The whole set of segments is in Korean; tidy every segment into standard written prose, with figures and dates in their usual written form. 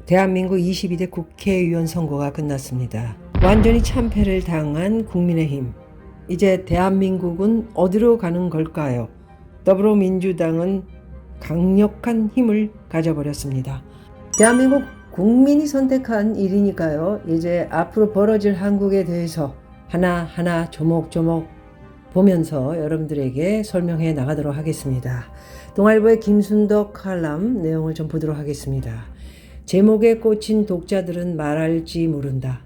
대한민국 22대 국회의원 선거가 끝났습니다. 완전히 참패를 당한 국민의힘. 이제 대한민국은 어디로 가는 걸까요? 더불어민주당은 강력한 힘을 가져버렸습니다. 대한민국 국민이 선택한 일이니까요. 이제 앞으로 벌어질 한국에 대해서 하나하나 조목조목 보면서 여러분들에게 설명해 나가도록 하겠습니다. 동아일보의 김순덕 칼럼 내용을 좀 보도록 하겠습니다. 제목에 꽂힌 독자들은 말할지 모른다.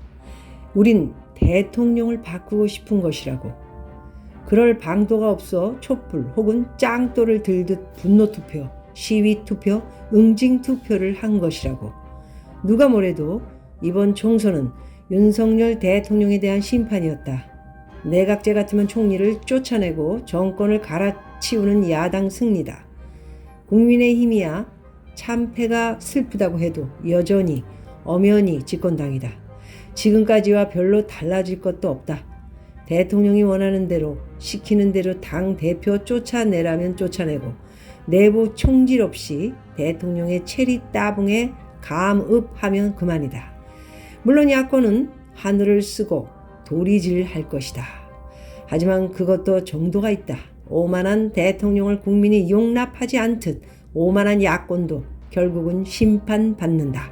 우린 대통령을 바꾸고 싶은 것이라고. 그럴 방도가 없어 촛불 혹은 짱돌을 들듯 분노투표, 시위투표, 응징투표를 한 것이라고. 누가 뭐래도 이번 총선은 윤석열 대통령에 대한 심판이었다. 내각제 같으면 총리를 쫓아내고 정권을 갈아치우는 야당 승리다. 국민의힘이야 참패가 슬프다고 해도 여전히 엄연히 집권당이다. 지금까지와 별로 달라질 것도 없다. 대통령이 원하는 대로 시키는 대로 당대표 쫓아내라면 쫓아내고 내부 총질 없이 대통령의 체리 따봉에 감읍하면 그만이다. 물론 야권은 하늘을 쓰고 도리질할 것이다. 하지만 그것도 정도가 있다. 오만한 대통령을 국민이 용납하지 않듯 오만한 야권도 결국은 심판받는다.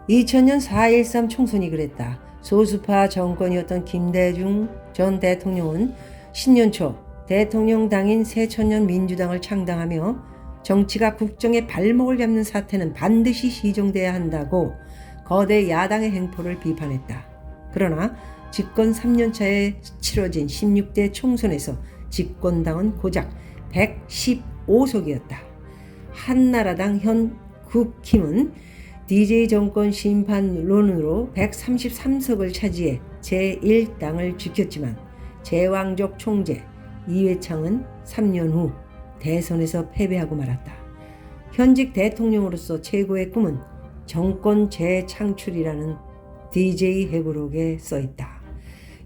2000년 4.13 총선이 그랬다. 소수파 정권이었던 김대중 전 대통령은 신년 초 대통령 당인 새천년 민주당을 창당하며 정치가 국정의 발목을 잡는 사태는 반드시 시정돼야 한다고 거대 야당의 행포를 비판했다. 그러나 집권 3년차에 치러진 16대 총선에서 집권당은 고작 115석이었다. 한나라당 현 국힘은 DJ 정권 심판론으로 133석을 차지해 제1당을 지켰지만 제왕적 총재 이회창은 3년 후 대선에서 패배하고 말았다. 현직 대통령으로서 최고의 꿈은 정권 재창출이라는 DJ 회고록에 써있다.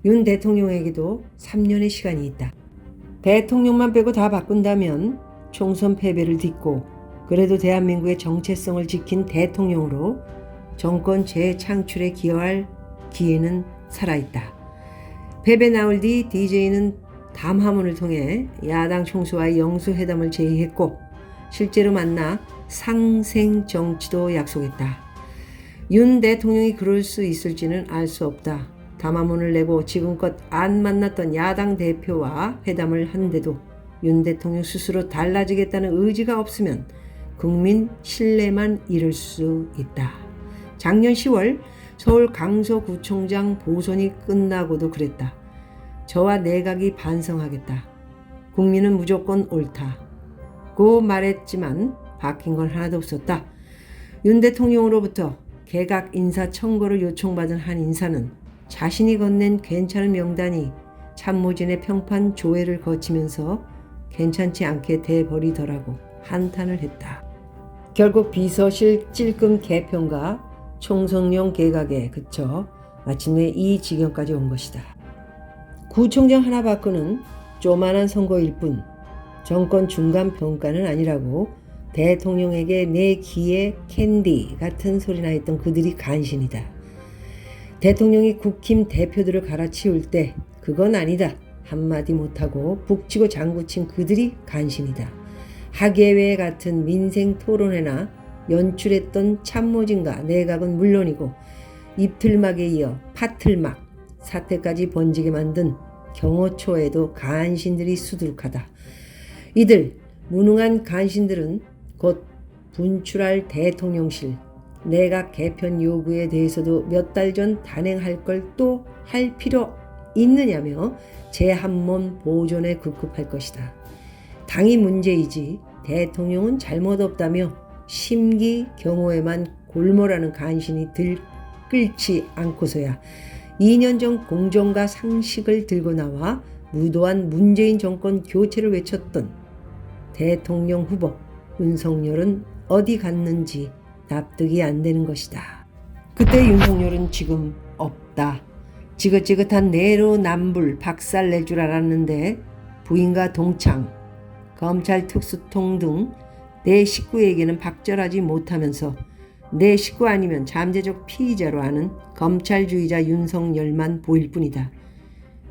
윤 대통령에게도 3년의 시간이 있다. 대통령만 빼고 다 바꾼다면 총선 패배를 딛고 그래도 대한민국의 정체성을 지킨 대통령으로 정권 재창출에 기여할 기회는 살아있다. 패배 나올 뒤 DJ는 담화문을 통해 야당 총수와의 영수회담을 제의했고 실제로 만나 상생 정치도 약속했다. 윤 대통령이 그럴 수 있을지는 알 수 없다. 담화문을 내고 지금껏 안 만났던 야당 대표와 회담을 한데도 윤 대통령 스스로 달라지겠다는 의지가 없으면 국민 신뢰만 잃을 수 있다. 작년 10월 서울 강서구청장 보선이 끝나고도 그랬다. 저와 내각이 반성하겠다. 국민은 무조건 옳다고 말했지만 바뀐 건 하나도 없었다. 윤 대통령으로부터 개각 인사 청구를 요청받은 한 인사는 자신이 건넨 괜찮은 명단이 참모진의 평판 조회를 거치면서 괜찮지 않게 돼버리더라고 한탄을 했다. 결국 비서실 찔끔 개편과 총선용 개각에 그쳐 마침내 이 지경까지 온 것이다. 구청장 하나 바꾸는 조만한 선거일 뿐 정권 중간 평가는 아니라고 대통령에게 내 귀에 캔디 같은 소리나 했던 그들이 간신이다. 대통령이 국힘 대표들을 갈아치울 때 그건 아니다 한마디 못하고 북치고 장구친 그들이 간신이다. 학예회 같은 민생 토론회나 연출했던 참모진과 내각은 물론이고 입틀막에 이어 파틀막 사태까지 번지게 만든 경호처에도 간신들이 수두룩하다. 이들 무능한 간신들은 곧 분출할 대통령실 내각 개편 요구에 대해서도 몇 달 전 단행할 걸 또 할 필요 있느냐며 제한몸 보존에 급급할 것이다. 당이 문제이지 대통령은 잘못 없다며 심기 경호에만 골몰하는 간신이 들끓지 않고서야 2년 전 공정과 상식을 들고 나와 무도한 문재인 정권 교체를 외쳤던 대통령 후보 윤석열은 어디 갔는지 납득이 안 되는 것이다. 그때 윤석열은 지금 없다. 지긋지긋한 내로남불 박살낼 줄 알았는데 부인과 동창, 검찰 특수통 등 내 식구에게는 박절하지 못하면서 내 식구 아니면 잠재적 피의자로 하는 검찰주의자 윤석열만 보일 뿐이다.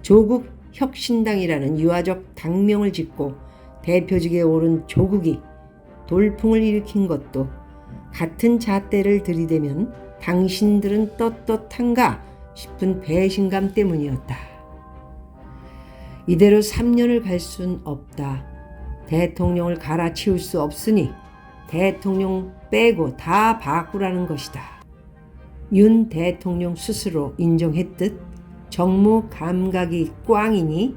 조국 혁신당이라는 유아적 당명을 짓고 대표직에 오른 조국이 돌풍을 일으킨 것도 같은 잣대를 들이대면 당신들은 떳떳한가 싶은 배신감 때문이었다. 이대로 3년을 갈 순 없다. 대통령을 갈아치울 수 없으니 대통령 빼고 다 바꾸라는 것이다. 윤 대통령 스스로 인정했듯 정무 감각이 꽝이니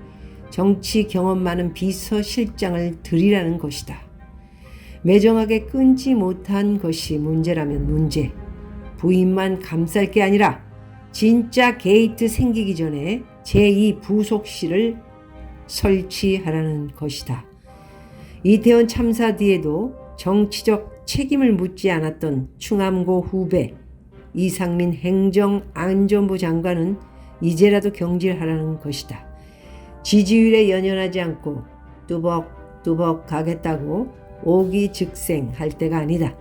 정치 경험 많은 비서실장을 들이라는 것이다. 매정하게 끊지 못한 것이 문제라면 문제. 부인만 감쌀 게 아니라 진짜 게이트 생기기 전에 제2 부속실을 설치하라는 것이다. 이태원 참사 뒤에도 정치적 책임을 묻지 않았던 충암고 후배 이상민 행정안전부 장관은 이제라도 경질하라는 것이다. 지지율에 연연하지 않고 뚜벅뚜벅 가겠다고 오기즉생할 때가 아니다.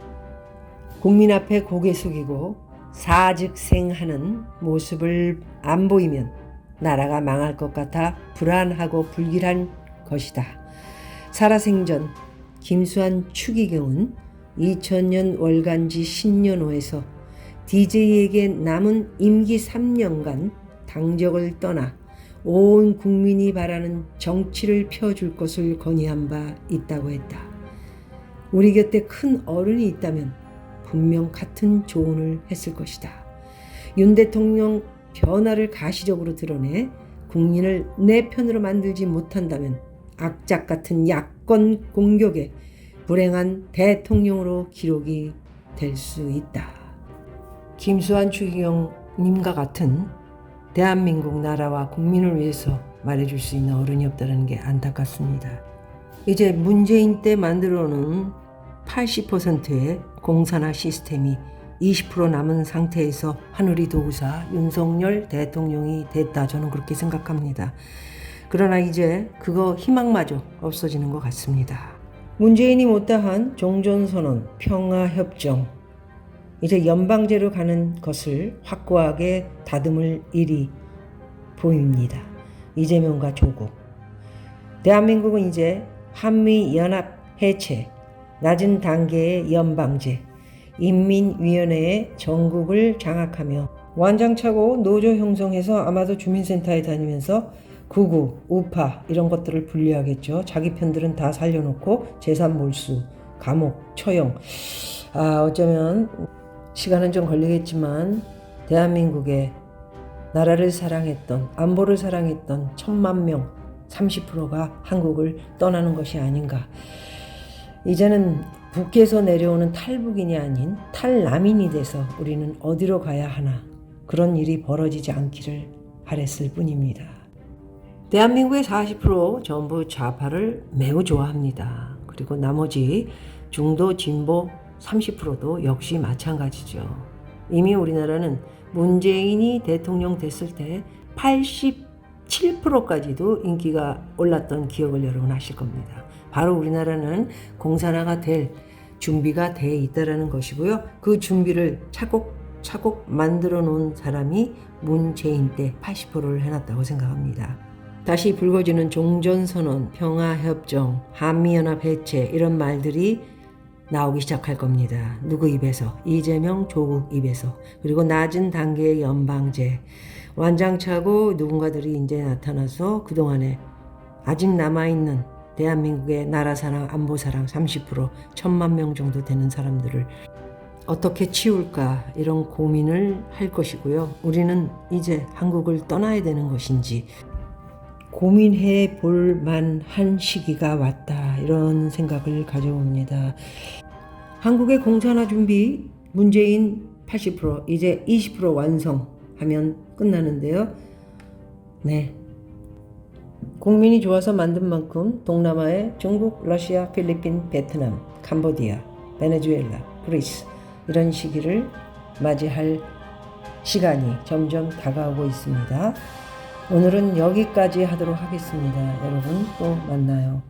국민 앞에 고개 숙이고 사즉생하는 모습을 안 보이면 나라가 망할 것 같아 불안하고 불길한 것이다. 살아생전 김수환 추기경은 2000년 월간지 신년호에서 DJ에게 남은 임기 3년간 당적을 떠나 온 국민이 바라는 정치를 펴줄 것을 건의한 바 있다고 했다. 우리 곁에 큰 어른이 있다면 분명 같은 조언을 했을 것이다. 윤 대통령 변화를 가시적으로 드러내 국민을 내 편으로 만들지 못한다면 악작 같은 야권 공격에 불행한 대통령으로 기록이 될 수 있다. 김수환 추기경님과 같은 대한민국 나라와 국민을 위해서 말해줄 수 있는 어른이 없다는 게 안타깝습니다. 이제 문재인 때 만들어놓은 80%의 공산화 시스템이 20% 남은 상태에서 하늘이 도우사 윤석열 대통령이 됐다. 저는 그렇게 생각합니다. 그러나 이제 그거 희망마저 없어지는 것 같습니다. 문재인이 못다한 종전선언, 평화협정, 이제 연방제로 가는 것을 확고하게 다듬을 일이 보입니다. 이재명과 조국. 대한민국은 이제 한미연합 해체, 낮은 단계의 연방제, 인민위원회의 전국을 장악하며 완장차고 노조 형성해서 아마도 주민센터에 다니면서 구구, 우파 이런 것들을 분리하겠죠. 자기 편들은 다 살려놓고 재산 몰수, 감옥, 처형. 어쩌면 시간은 좀 걸리겠지만 대한민국의 나라를 사랑했던, 안보를 사랑했던 1000만 명, 30%가 한국을 떠나는 것이 아닌가. 이제는 북에서 내려오는 탈북인이 아닌 탈남인이 돼서 우리는 어디로 가야 하나, 그런 일이 벌어지지 않기를 바랬을 뿐입니다. 대한민국의 40% 전부 좌파를 매우 좋아합니다. 그리고 나머지 중도 진보 30%도 역시 마찬가지죠. 이미 우리나라는 문재인이 대통령 됐을 때 87%까지도 인기가 올랐던 기억을 여러분 하실 겁니다. 바로 우리나라는 공산화가 될 준비가 돼 있다는 것이고요. 그 준비를 차곡차곡 만들어 놓은 사람이 문재인 때 80%를 해놨다고 생각합니다. 다시 불거지는 종전선언, 평화협정, 한미연합 해체 이런 말들이 나오기 시작할 겁니다. 누구 입에서? 이재명, 조국 입에서. 그리고 낮은 단계의 연방제. 완장차고 누군가들이 이제 나타나서 그동안에 아직 남아있는 대한민국의 나라사랑, 안보사랑 30%, 1000만 명 정도 되는 사람들을 어떻게 치울까 이런 고민을 할 것이고요. 우리는 이제 한국을 떠나야 되는 것인지 고민해 볼 만한 시기가 왔다. 이런 생각을 가져옵니다. 한국의 공산화 준비 문재인 80%, 이제 20% 완성하면 끝나는데요. 네. 국민이 좋아서 만든 만큼 동남아의 중국, 러시아, 필리핀, 베트남, 캄보디아, 베네수엘라, 그리스 이런 시기를 맞이할 시간이 점점 다가오고 있습니다. 오늘은 여기까지 하도록 하겠습니다. 여러분 또 만나요.